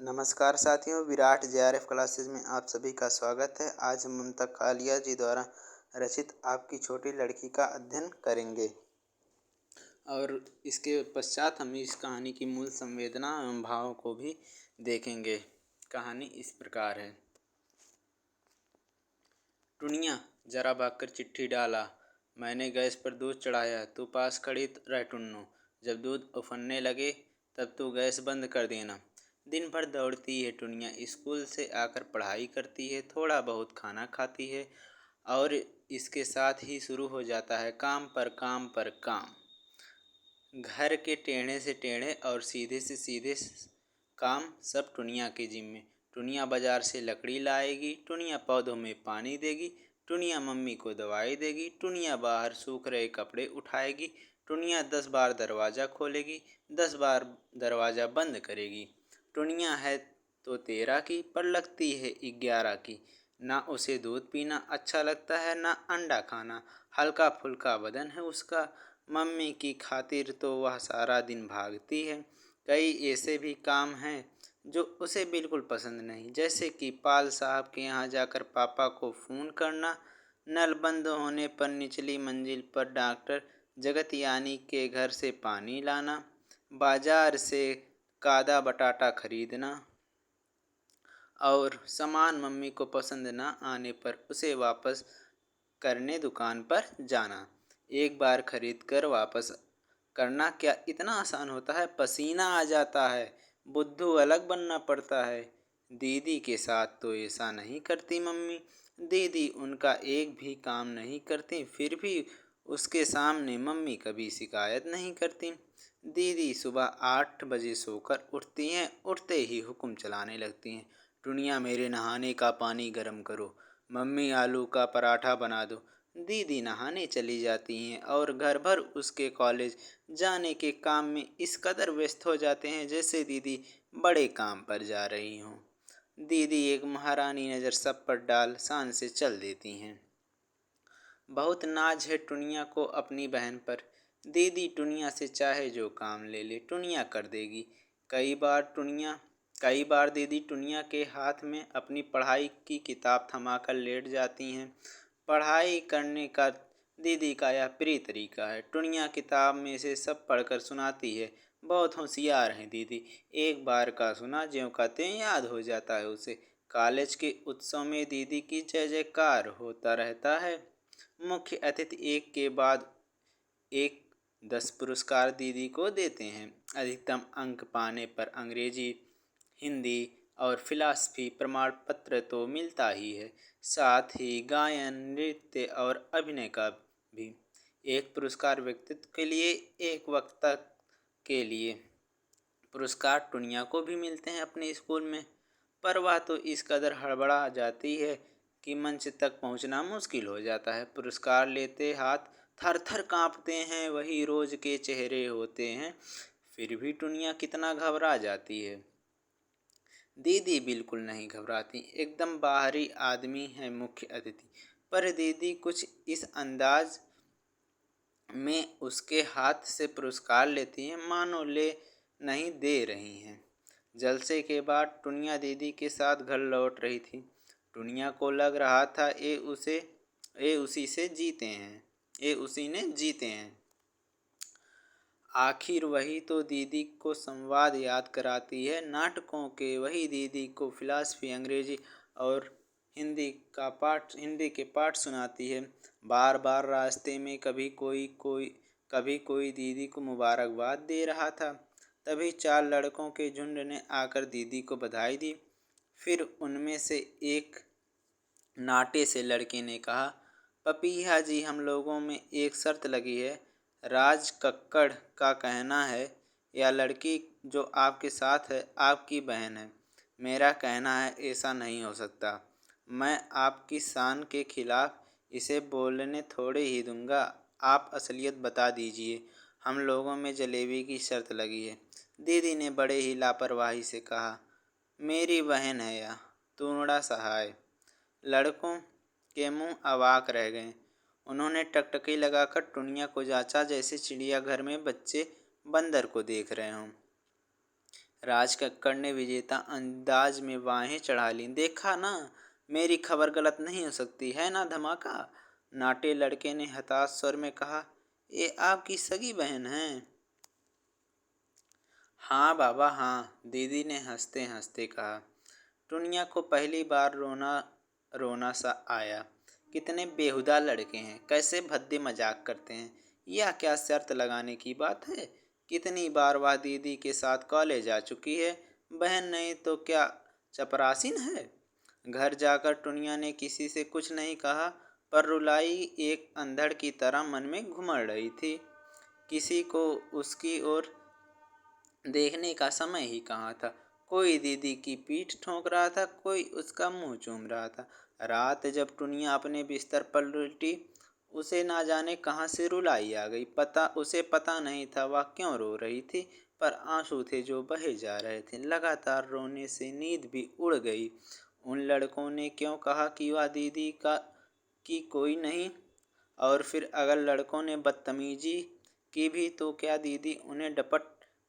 नमस्कार साथियों, Virat JRF classes में आप सभी का स्वागत है। आज हम ममता कालिया जी द्वारा रचित आपकी छोटी लड़की का अध्ययन करेंगे और इसके पश्चात हम इस कहानी की मूल संवेदना एवं भावों को भी देखेंगे। कहानी इस प्रकार है। टुनिया, जरा भागकर चिट्ठी डाला। मैंने गैस पर दूध चढ़ाया, तू पास खड़ी रह टुन्नू। जब दूध उफनने लगे तब तू गैस बंद कर देना। दिन भर दौड़ती है टुनिया, स्कूल से आकर पढ़ाई करती है, थोड़ा बहुत खाना खाती है और इसके साथ ही शुरू हो जाता है काम पर काम पर काम। घर के टेढ़े से टेढ़े और सीधे से सीधे काम सब टुनिया के जिम्मे। टुनिया बाजार से लकड़ी लाएगी, टुनिया पौधों में पानी देगी, टुनिया मम्मी को दवाई देगी, टुनिया बाहर सूख रहे कपड़े उठाएगी, टुनिया 10 बार दरवाज़ा खोलेगी, 10 बार दरवाज़ा बंद करेगी। टुनिया है तो 13 की पर लगती है 11 की। ना उसे दूध पीना अच्छा लगता है ना अंडा खाना। हल्का फुल्का बदन है उसका। मम्मी की खातिर तो वह सारा दिन भागती है। कई ऐसे भी काम हैं जो उसे बिल्कुल पसंद नहीं, जैसे कि पाल साहब के यहाँ जाकर पापा को फ़ोन करना, नल बंद होने पर निचली मंजिल पर डॉक्टर जगतयानी के घर से पानी लाना, बाजार से कादा बटाटा खरीदना और सामान मम्मी को पसंद न आने पर उसे वापस करने दुकान पर जाना। एक बार खरीद कर वापस करना क्या इतना आसान होता है? पसीना आ जाता है, बुद्धू अलग बनना पड़ता है। दीदी के साथ तो ऐसा नहीं करती मम्मी। दीदी उनका एक भी काम नहीं करती, फिर भी उसके सामने मम्मी कभी शिकायत नहीं करती। दीदी सुबह 8 बजे सोकर उठती हैं, उठते ही हुक्म चलाने लगती हैं। टुनिया, मेरे नहाने का पानी गर्म करो। मम्मी, आलू का पराठा बना दो। दीदी नहाने चली जाती हैं और घर भर उसके कॉलेज जाने के काम में इस कदर व्यस्त हो जाते हैं जैसे दीदी बड़े काम पर जा रही हों। दीदी एक महारानी नज़र सब पर डाल शान से चल देती हैं। बहुत नाज है टुनिया को अपनी बहन पर। दीदी टुनिया से चाहे जो काम ले ले टुनिया कर देगी। कई बार दीदी टुनिया के हाथ में अपनी पढ़ाई की किताब थमाकर लेट जाती हैं। पढ़ाई करने का दीदी का यह प्रिय तरीका है। टुनिया किताब में से सब पढ़कर सुनाती है। बहुत होशियार हैं दीदी। एक बार का सुना ज्यों का त्यों याद हो जाता है उसे। कॉलेज के उत्सव में दीदी की जय जयकार होता रहता है। मुख्य अतिथि एक के बाद एक 10 पुरस्कार दीदी को देते हैं। अधिकतम अंक पाने पर अंग्रेजी, हिंदी और फिलॉसफी प्रमाण पत्र तो मिलता ही है, साथ ही गायन, नृत्य और अभिनय का भी। एक पुरस्कार व्यक्तित्व के लिए, एक वक्ता के लिए। पुरस्कार टुनिया को भी मिलते हैं अपने स्कूल में, पर वह तो इस कदर हड़बड़ा जाती है कि मंच तक पहुंचना मुश्किल हो जाता है। पुरस्कार लेते हाथ थर थर कांपते हैं, वही रोज के चेहरे होते हैं। फिर भी टुनिया कितना घबरा जाती है। दीदी बिल्कुल नहीं घबराती, एकदम बाहरी आदमी है मुख्य अतिथि। पर दीदी कुछ इस अंदाज में उसके हाथ से पुरस्कार लेती हैं मानो ले नहीं दे रही हैं। जलसे के बाद टुनिया दीदी के साथ घर लौट रही थी। टुनिया को लग रहा था ये उसी ने जीते हैं। आखिर वही तो दीदी को संवाद याद कराती है, नाटकों के। वही दीदी को फिलॉसफी, अंग्रेजी और हिंदी के पाठ सुनाती है। बार बार रास्ते में कभी कोई दीदी को मुबारकबाद दे रहा था। तभी 4 लड़कों के झुंड ने आकर दीदी को बधाई दी। फिर उनमें से एक नाटे से लड़के ने कहा, पपीहा जी, हम लोगों में एक शर्त लगी है। राज कक्कड़ का कहना है यह लड़की जो आपके साथ है आपकी बहन है। मेरा कहना है ऐसा नहीं हो सकता। मैं आपकी शान के खिलाफ इसे बोलने थोड़े ही दूंगा। आप असलियत बता दीजिए। हम लोगों में जलेबी की शर्त लगी है। दीदी ने बड़े ही लापरवाही से कहा, मेरी बहन है यह तूणड़ा सहाय। लड़कों के मुंह अवाक रह गए। उन्होंने टकटकी लगाकर टुनिया को जांचा जैसे चिड़ियाघर में बच्चे बंदर को देख रहे हों। राज कक्कड़ ने विजेता अंदाज में बाहें चढ़ा लीं। देखा ना, मेरी खबर गलत नहीं हो सकती है ना धमाका। नाटे लड़के ने हताश स्वर में कहा, ये आपकी सगी बहन है? हाँ बाबा हाँ, दीदी ने हंसते हंसते कहा। टुनिया को पहली बार रोना रोना सा आया। कितने बेहुदा लड़के हैं, कैसे भद्दे मजाक करते हैं। यह क्या शर्त लगाने की बात है। कितनी बार वह दीदी के साथ कॉलेज आ चुकी है। बहन नहीं तो क्या चपरासीन है। घर जाकर टुनिया ने किसी से कुछ नहीं कहा, पर रुलाई एक अंधड़ की तरह मन में घुमड़ रही थी। किसी को उसकी ओर देखने का समय ही कहाँ था। कोई दीदी की पीठ ठोंक रहा था, कोई उसका मुंह चूम रहा था। रात जब टुनिया अपने बिस्तर पर लेटी, उसे ना जाने कहाँ से रुलाई आ गई। उसे पता नहीं था वह क्यों रो रही थी, पर आंसू थे जो बहे जा रहे थे। लगातार रोने से नींद भी उड़ गई। उन लड़कों ने क्यों कहा कि वह दीदी का की कोई नहीं, और फिर अगर लड़कों ने बदतमीजी की भी तो क्या दीदी उन्हें डपट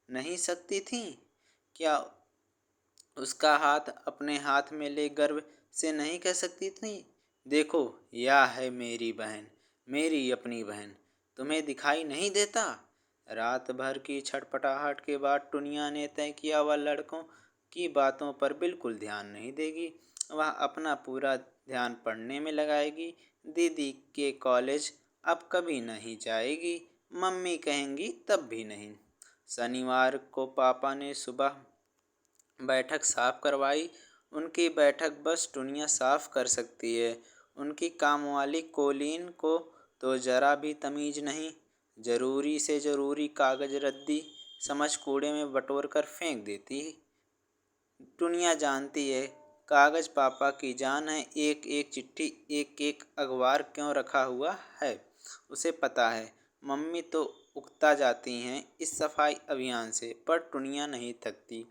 नहीं सकती थी? क्या उसका हाथ अपने हाथ में ले गर्व से नहीं कह सकती थी, देखो यह है मेरी बहन, मेरी अपनी बहन, तुम्हें दिखाई नहीं देता? रात भर की छटपटाहट के बाद टुनिया ने तय किया वह लड़कों की बातों पर बिल्कुल ध्यान नहीं देगी। वह अपना पूरा ध्यान पढ़ने में लगाएगी। दीदी के कॉलेज अब कभी नहीं जाएगी, मम्मी कहेंगी तब भी नहीं। शनिवार को पापा ने सुबह बैठक साफ करवाई। उनकी बैठक बस टुनिया साफ कर सकती है। उनकी कामवाली कोलीन को तो जरा भी तमीज नहीं। जरूरी से जरूरी कागज रद्दी समझ कूड़े में बटोर कर फेंक देती। टुनिया जानती है कागज पापा की जान है। एक एक चिट्ठी, एक एक अखबार क्यों रखा हुआ है उसे पता है। मम्मी तो उकता जाती हैं इस सफाई अभियान से, पर टुनिया नहीं थकती।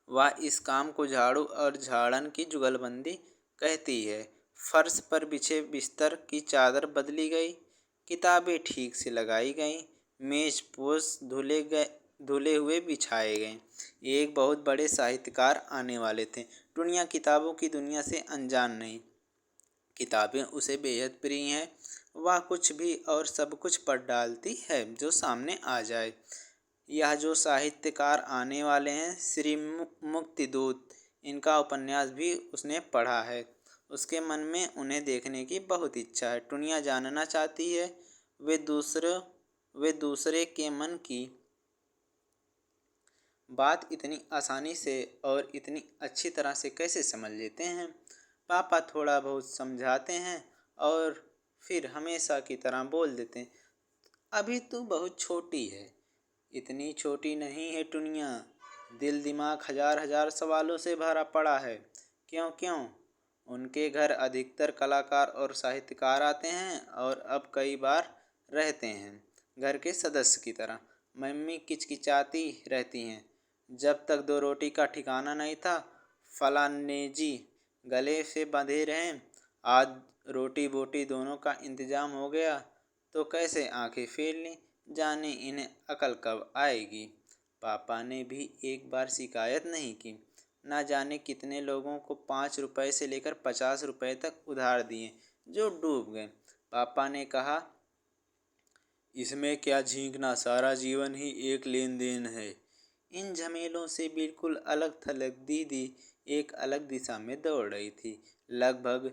वह इस काम को झाड़ू और झाड़न की जुगलबंदी कहती है। फर्श पर बिछे बिस्तर की चादर बदली गई, किताबें ठीक से लगाई गईं, मेज पोश धुले हुए बिछाए गए। एक बहुत बड़े साहित्यकार आने वाले थे। टुनिया किताबों की दुनिया से अनजान नहीं। किताबें उसे बेहद प्रिय हैं। वह कुछ भी और सब कुछ पढ़ डालती है जो सामने आ जाए। यह जो साहित्यकार आने वाले हैं, श्री मुक्तिदूत, इनका उपन्यास भी उसने पढ़ा है। उसके मन में उन्हें देखने की बहुत इच्छा है। टुनिया जानना चाहती है वे दूसरे के मन की बात इतनी आसानी से और इतनी अच्छी तरह से कैसे समझ लेते हैं। पापा थोड़ा बहुत समझाते हैं और फिर हमेशा की तरह बोल देते हैं, अभी तू बहुत छोटी है। इतनी छोटी नहीं है टुनिया। दिल दिमाग हजार हजार सवालों से भरा पड़ा है। क्यों क्यों? उनके घर अधिकतर कलाकार और साहित्यकार आते हैं और अब कई बार रहते हैं घर के सदस्य की तरह। मम्मी किचकिचाती रहती हैं, जब तक दो रोटी का ठिकाना नहीं था फलानेजी गले से बंधे रहें। आज रोटी बोटी दोनों का इंतजाम हो गया तो कैसे आंखें फेर लीं, जाने इन्हें अकल कब आएगी। पापा ने भी एक बार शिकायत नहीं की। ना जाने कितने लोगों को 5 रुपए से लेकर 50 रुपए तक उधार दिए जो डूब गए। पापा ने कहा, इसमें क्या झींकना, सारा जीवन ही एक लेन देन है। इन झमेलों से बिल्कुल अलग थलग दीदी एक अलग दिशा में दौड़ रही थी। लगभग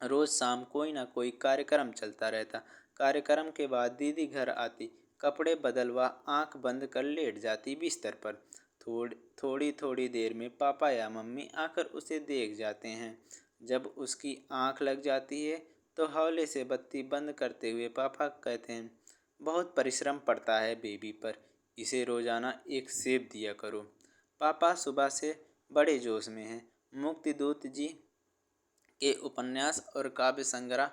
रोज शाम कोई ना कोई कार्यक्रम चलता रहता। कार्यक्रम के बाद दीदी घर आती, कपड़े बदलवा आंख बंद कर लेट जाती बिस्तर पर। थोड़ी थोड़ी देर में पापा या मम्मी आकर उसे देख जाते हैं। जब उसकी आंख लग जाती है तो हौले से बत्ती बंद करते हुए पापा कहते हैं, बहुत परिश्रम पड़ता है बेबी पर, इसे रोजाना एक सेब दिया करो। पापा सुबह से बड़े जोश में हैं। मुक्तिदूत जी के उपन्यास और काव्य संग्रह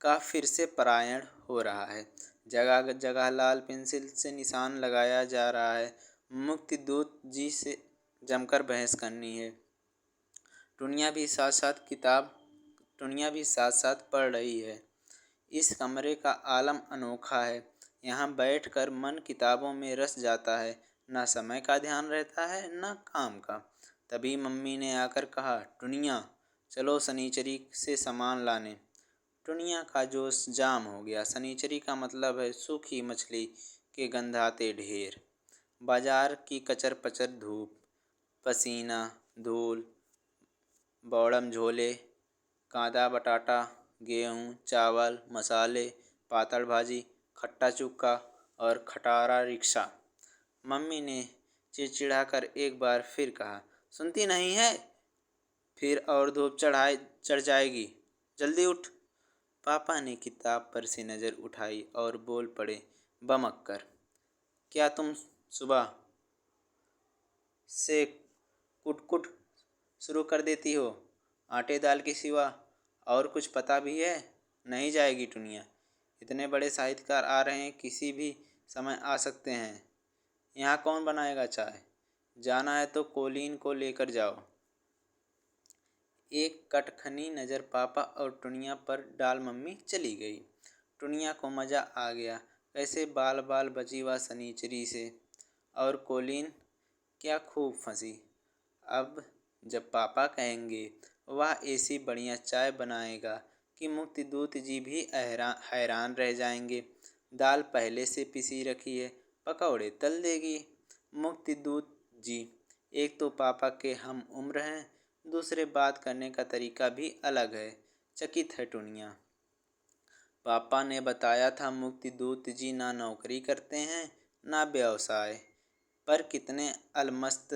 का फिर से पारायण हो रहा है। जगह जगह लाल पेंसिल से निशान लगाया जा रहा है। मुक्तिदूत जी से जमकर बहस करनी है। टुनिया भी साथ साथ किताब टुनिया भी साथ साथ पढ़ रही है। इस कमरे का आलम अनोखा है। यहाँ बैठकर मन किताबों में रस जाता है। ना समय का ध्यान रहता है ना काम का। तभी मम्मी ने आकर कहा, टुनिया चलो शनिचरी से सामान लाने। टुनिया का जोश जाम हो गया। शनिचरी का मतलब है सूखी मछली के गंधाते ढेर, बाजार की कचर पचर धूप, पसीना, धूल, बौड़म झोले, कांदा बटाटा, गेहूँ चावल, मसाले, पातड़ भाजी, खट्टा चुक्का और खटारा रिक्शा। मम्मी ने चिड़चिड़ाकर एक बार फिर कहा, सुनती नहीं है? फिर और धूप चढ़ जाएगी, जल्दी उठ। पापा ने किताब पर से नज़र उठाई और बोल पड़े बमक कर, क्या तुम सुबह से कुट-कुट शुरू कर देती हो? आटे दाल के सिवा और कुछ पता भी है? नहीं जाएगी टुनिया। इतने बड़े साहित्यकार आ रहे हैं, किसी भी समय आ सकते हैं। यहाँ कौन बनाएगा चाय? जाना है तो कोलीन को लेकर जाओ। एक कटखनी नज़र पापा और टुनिया पर डाल मम्मी चली गई। टुनिया को मज़ा आ गया, कैसे बाल बाल बची वह शनिचरी से। और कोलीन क्या खूब फंसी। अब जब पापा कहेंगे वह ऐसी बढ़िया चाय बनाएगा कि मुक्तिदूत जी भी हैरान रह जाएंगे। दाल पहले से पिसी रखी है, पकौड़े तल देगी। मुक्तिदूत जी एक तो पापा के हम उम्र हैं, दूसरे बात करने का तरीका भी अलग है। चकित है टुनिया। पापा ने बताया था मुक्तिदूत जी ना नौकरी करते हैं ना व्यवसाय, पर कितने अलमस्त,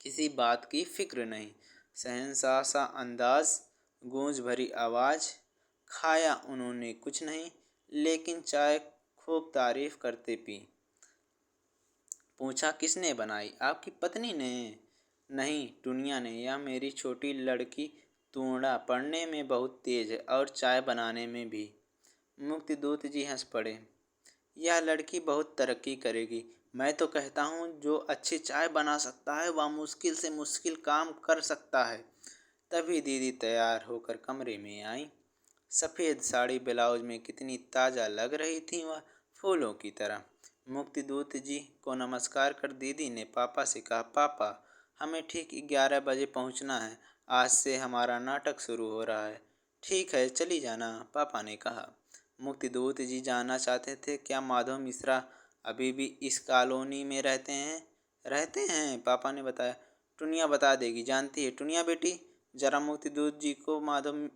किसी बात की फिक्र नहीं। शहंशाह सा अंदाज, गूंज भरी आवाज़। खाया उन्होंने कुछ नहीं, लेकिन चाय खूब तारीफ करते पी। पूछा, किसने बनाई? आपकी पत्नी ने? नहीं, टुनिया ने। यह मेरी छोटी लड़की तूड़ा पढ़ने में बहुत तेज है और चाय बनाने में भी। मुक्तिदूत जी हंस पड़े। यह लड़की बहुत तरक्की करेगी। मैं तो कहता हूँ जो अच्छी चाय बना सकता है वह मुश्किल से मुश्किल काम कर सकता है। तभी दीदी तैयार होकर कमरे में आई। सफ़ेद साड़ी ब्लाउज में कितनी ताज़ा लग रही थी वह, फूलों की तरह। मुक्तिदूत जी को नमस्कार कर दीदी ने पापा से कहा, पापा हमें ठीक 11 बजे पहुंचना है। आज से हमारा नाटक शुरू हो रहा है। ठीक है, चली जाना, पापा ने कहा। मुक्तिदूत जी जानना चाहते थे, क्या माधव मिश्रा अभी भी इस कॉलोनी में रहते हैं? रहते हैं, पापा ने बताया। टुनिया बता देगी, जानती है टुनिया बेटी, जरा मुक्तिदूत जी को माधव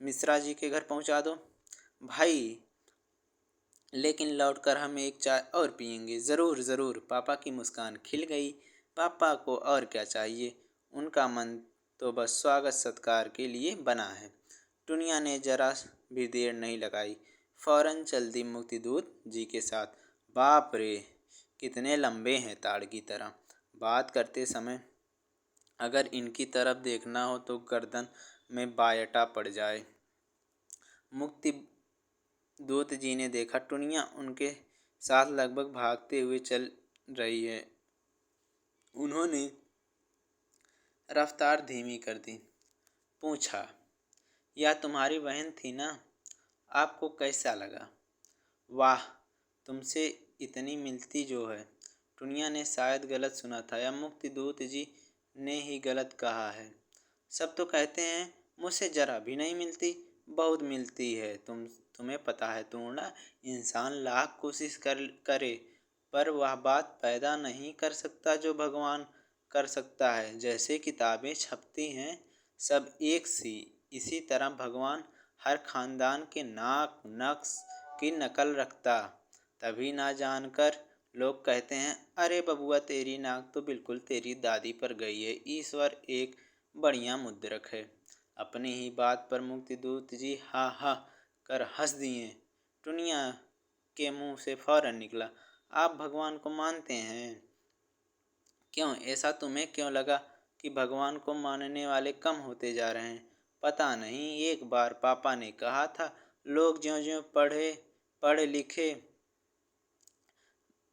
मिश्रा जी के घर पहुंचा दो। भाई, लेकिन लौटकर हम एक चाय और पियेंगे। ज़रूर ज़रूर, पापा की मुस्कान खिल गई। पापा को और क्या चाहिए, उनका मन तो बस स्वागत सत्कार के लिए बना है। टुनिया ने जरा भी देर नहीं लगाई, फौरन चल दी मुक्तिदूत जी के साथ। बाप रे, कितने लंबे हैं ताड़ की तरह। बात करते समय अगर इनकी तरफ देखना हो तो गर्दन में बायटा पड़ जाए। मुक्ति दूत जी ने देखा टुनिया उनके साथ लगभग भागते हुए चल रही है। उन्होंने रफ्तार धीमी कर दी। पूछा, यह तुम्हारी बहन थी ना? आपको कैसा लगा? वाह, तुमसे इतनी मिलती जो है। टुनिया ने शायद गलत सुना था या मुक्तिदूत जी ने ही गलत कहा है। सब तो कहते हैं मुझसे जरा भी नहीं मिलती। बहुत मिलती है। तुम्हें पता है टूना, इंसान लाख कोशिश करे पर वह बात पैदा नहीं कर सकता जो भगवान कर सकता है। जैसे किताबें छपती हैं सब एक सी, इसी तरह भगवान हर खानदान के नाक नक्श की नकल रखता। तभी ना जानकर लोग कहते हैं, अरे बबुआ तेरी नाक तो बिल्कुल तेरी दादी पर गई है। ईश्वर एक बढ़िया मुद्रक है। अपनी ही बात पर मुक्तिदूत जी हा हा कर हंस दिए। टुनिया के मुंह से फौरन निकला, आप भगवान को मानते हैं? क्यों, ऐसा तुम्हें क्यों लगा कि भगवान को मानने वाले कम होते जा रहे हैं? पता नहीं, एक बार पापा ने कहा था लोग ज्यों-ज्यों पढ़े लिखे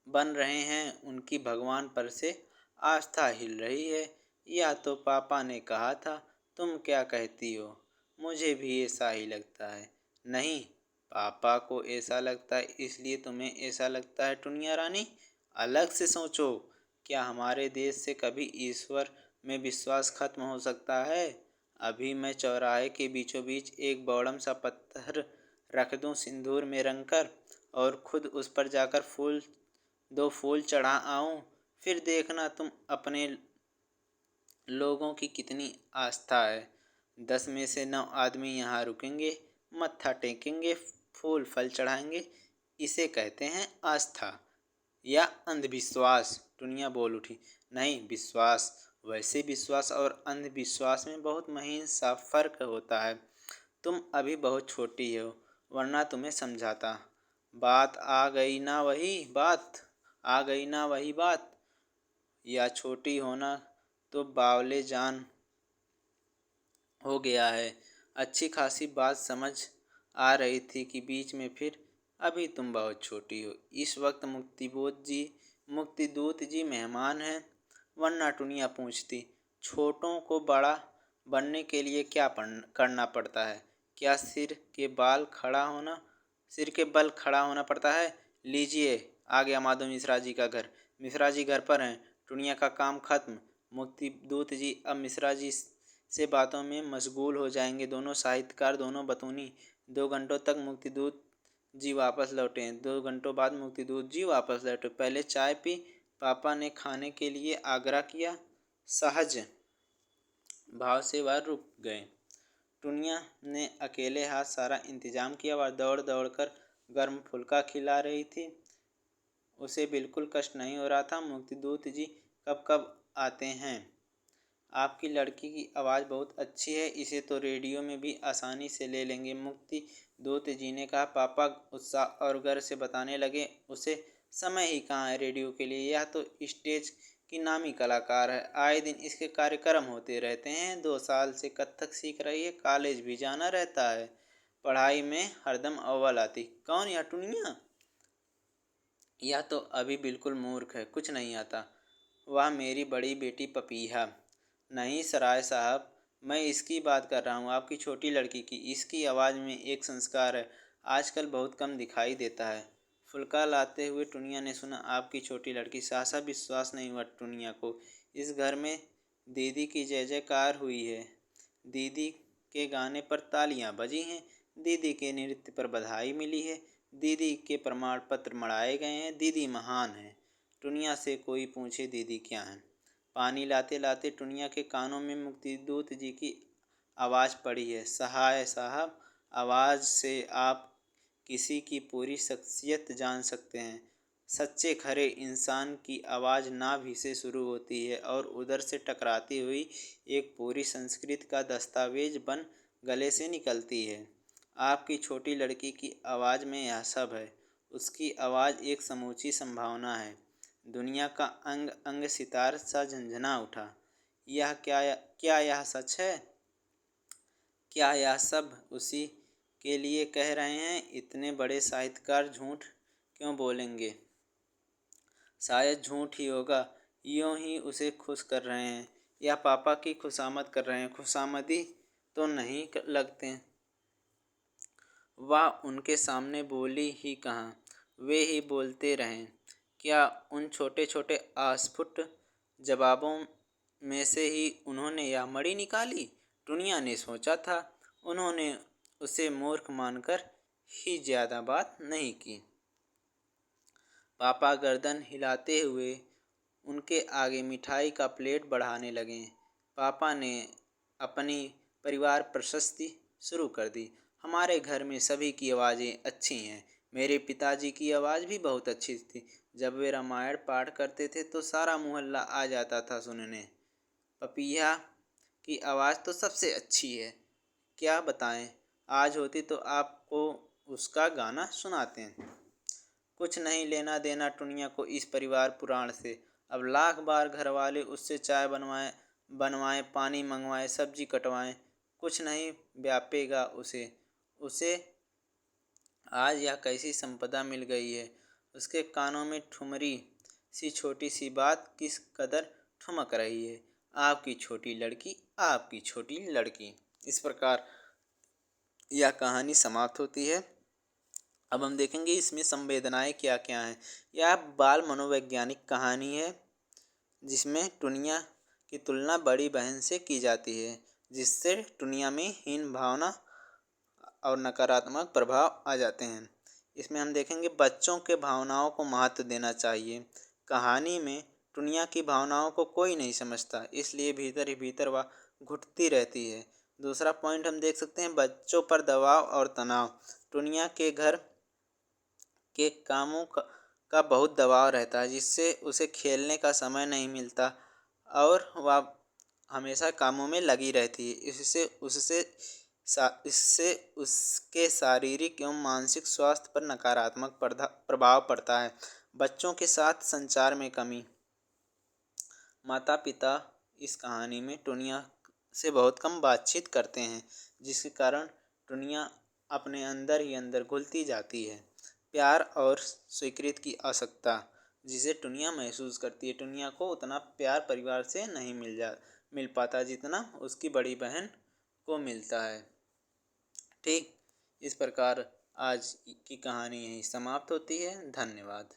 बन रहे हैं उनकी भगवान पर से आस्था हिल रही है। या तो पापा ने कहा था। तुम क्या कहती हो? मुझे भी ऐसा ही लगता है। नहीं, पापा को ऐसा लगता है इसलिए तुम्हें ऐसा लगता है टुनिया रानी? अलग से सोचो। क्या हमारे देश से कभी ईश्वर में विश्वास खत्म हो सकता है? अभी मैं चौराहे के बीचों बीच एक बौड़म सा पत्थर रख दूं सिंदूर में रंगकर, और खुद उस पर जाकर दो फूल चढ़ा आऊं, फिर देखना तुम अपने लोगों की कितनी आस्था है। 10 में से 9 आदमी यहाँ रुकेंगे, मत्था टेकेंगे, फूल फल चढ़ाएंगे। इसे कहते हैं आस्था या अंधविश्वास। टुनिया बोल उठी। नहीं, विश्वास। वैसे विश्वास और अंधविश्वास में बहुत महीन सा फर्क होता है। तुम अभी बहुत छोटी हो, वरना तुम्हें समझाता। बात आ गई ना वही बात, आ गई ना वही बात। या छोटी होना तो बावले जान हो गया है। अच्छी खासी बात समझ आ रही थी कि बीच में फिर अभी तुम बहुत छोटी हो। इस वक्त मुक्तिदूत जी मेहमान हैं। वरना टुनिया पूछती, छोटों को बड़ा बनने के लिए क्या करना पड़ता है? क्या सिर के बल खड़ा होना पड़ता है? लीजिए, आ गया माधव मिश्रा जी का घर। मिश्रा जी घर पर हैं। टुनिया का काम खत्म। मुक्तिदूत जी अब मिश्रा जी से बातों में मशगूल हो जाएंगे। दोनों साहित्यकार, दोनों बतूनी। 2 घंटों तक मुक्तिदूत जी वापस लौटे। 2 घंटों बाद मुक्तिदूत जी वापस लौटे। पहले चाय पी, पापा ने खाने के लिए आग्रह किया। सहज भाव से वह रुक गए। टुनिया ने अकेले हाथ सारा इंतजाम किया। वह दौड़ दौड़ कर गर्म फुल्का खिला रही थी। उसे बिल्कुल कष्ट नहीं हो रहा था। मुक्तिदूत जी कब कब आते हैं? आपकी लड़की की आवाज़ बहुत अच्छी है, इसे तो रेडियो में भी आसानी से ले लेंगे। मुक्ति दूत जी ने कहा। पापा उत्साह और गर्व से बताने लगे, उसे समय ही कहाँ है रेडियो के लिए। यह तो स्टेज की नामी कलाकार है। आए दिन इसके कार्यक्रम होते रहते हैं। 2 साल से कथक सीख रही है, कॉलेज भी जाना रहता है, पढ़ाई में हरदम अव्वल आती। कौन? यह टुनिया? यह तो अभी बिल्कुल मूर्ख है, कुछ नहीं आता। वह मेरी बड़ी बेटी पपीहा। नहीं सराय साहब, मैं इसकी बात कर रहा हूँ, आपकी छोटी लड़की की। इसकी आवाज़ में एक संस्कार है, आजकल बहुत कम दिखाई देता है। फुल्का लाते हुए टुनिया ने सुना, आपकी छोटी लड़की। सहसा विश्वास नहीं हुआ टुनिया को। इस घर में दीदी की जय जयकार हुई है। दीदी के गाने पर तालियां बजी हैं, दीदी के नृत्य पर बधाई मिली है, दीदी के प्रमाण पत्र मढ़ाए गए हैं। दीदी महान है। टुनिया से कोई पूछे दीदी क्या है? पानी लाते लाते टुनिया के कानों में मुक्तिदूत जी की आवाज़ पड़ी है। सहाय साहब, आवाज़ से आप किसी की पूरी शख्सियत जान सकते हैं। सच्चे खरे इंसान की आवाज़ नाभि से शुरू होती है और उधर से टकराती हुई एक पूरी संस्कृति का दस्तावेज बन गले से निकलती है। आपकी छोटी लड़की की आवाज़ में यह सब है। उसकी आवाज़ एक समूची संभावना है। दुनिया का अंग अंग सितार सा झंझना उठा। यह क्या यह सच है? क्या यह सब उसी के लिए कह रहे हैं? इतने बड़े साहित्यकार झूठ क्यों बोलेंगे? शायद झूठ ही होगा। यूं ही उसे खुश कर रहे हैं, या पापा की खुशामद कर रहे हैं। खुशामदी तो नहीं लगते। वह उनके सामने बोली ही कहाँ, वे ही बोलते रहें। क्या उन छोटे छोटे अस्फुट जवाबों में से ही उन्होंने यह मणि निकाली? टुनिया ने सोचा था। उन्होंने उसे मूर्ख मानकर ही ज़्यादा बात नहीं की। पापा गर्दन हिलाते हुए उनके आगे मिठाई का प्लेट बढ़ाने लगे। पापा ने अपनी परिवार प्रशस्ति शुरू कर दी। हमारे घर में सभी की आवाज़ें अच्छी हैं। मेरे पिताजी की आवाज़ भी बहुत अच्छी थी। जब वे रामायण पाठ करते थे तो सारा मोहल्ला आ जाता था सुनने। पपीहा की आवाज़ तो सबसे अच्छी है। क्या बताएं, आज होती तो आपको उसका गाना सुनाते। कुछ नहीं लेना देना टुनिया को इस परिवार पुराण से। अब लाख बार घर वाले उससे चाय बनवाएं, पानी मंगवाएं, सब्जी कटवाएं, कुछ नहीं व्यापेगा उसे। उसे आज यह कैसी संपदा मिल गई है। उसके कानों में ठुमरी सी छोटी सी बात किस कदर ठुमक रही है। आपकी छोटी लड़की, आपकी छोटी लड़की। इस प्रकार यह कहानी समाप्त होती है। अब हम देखेंगे इसमें संवेदनाएं क्या क्या हैं। यह बाल मनोवैज्ञानिक कहानी है जिसमें टुनिया की तुलना बड़ी बहन से की जाती है, जिससे टुनिया में हीन भावना और नकारात्मक प्रभाव आ जाते हैं। इसमें हम देखेंगे बच्चों के भावनाओं को महत्व देना चाहिए। कहानी में टुनिया की भावनाओं को कोई नहीं समझता, इसलिए भीतर ही भीतर वह घुटती रहती है। दूसरा पॉइंट हम देख सकते हैं बच्चों पर दबाव और तनाव। टुनिया के घर के कामों का बहुत दबाव रहता है, जिससे उसे खेलने का समय नहीं मिलता और वह हमेशा कामों में लगी रहती है। इससे उसके शारीरिक एवं मानसिक स्वास्थ्य पर नकारात्मक प्रभाव पड़ता है। बच्चों के साथ संचार में कमी। माता पिता इस कहानी में टुनिया से बहुत कम बातचीत करते हैं, जिसके कारण टुनिया अपने अंदर ही अंदर घुलती जाती है। प्यार और स्वीकृति की आवश्यकता जिसे टुनिया महसूस करती है। टुनिया को उतना प्यार परिवार से नहीं मिल पाता जितना उसकी बड़ी बहन को मिलता है। ठीक इस प्रकार आज की कहानी यहीं समाप्त होती है। धन्यवाद।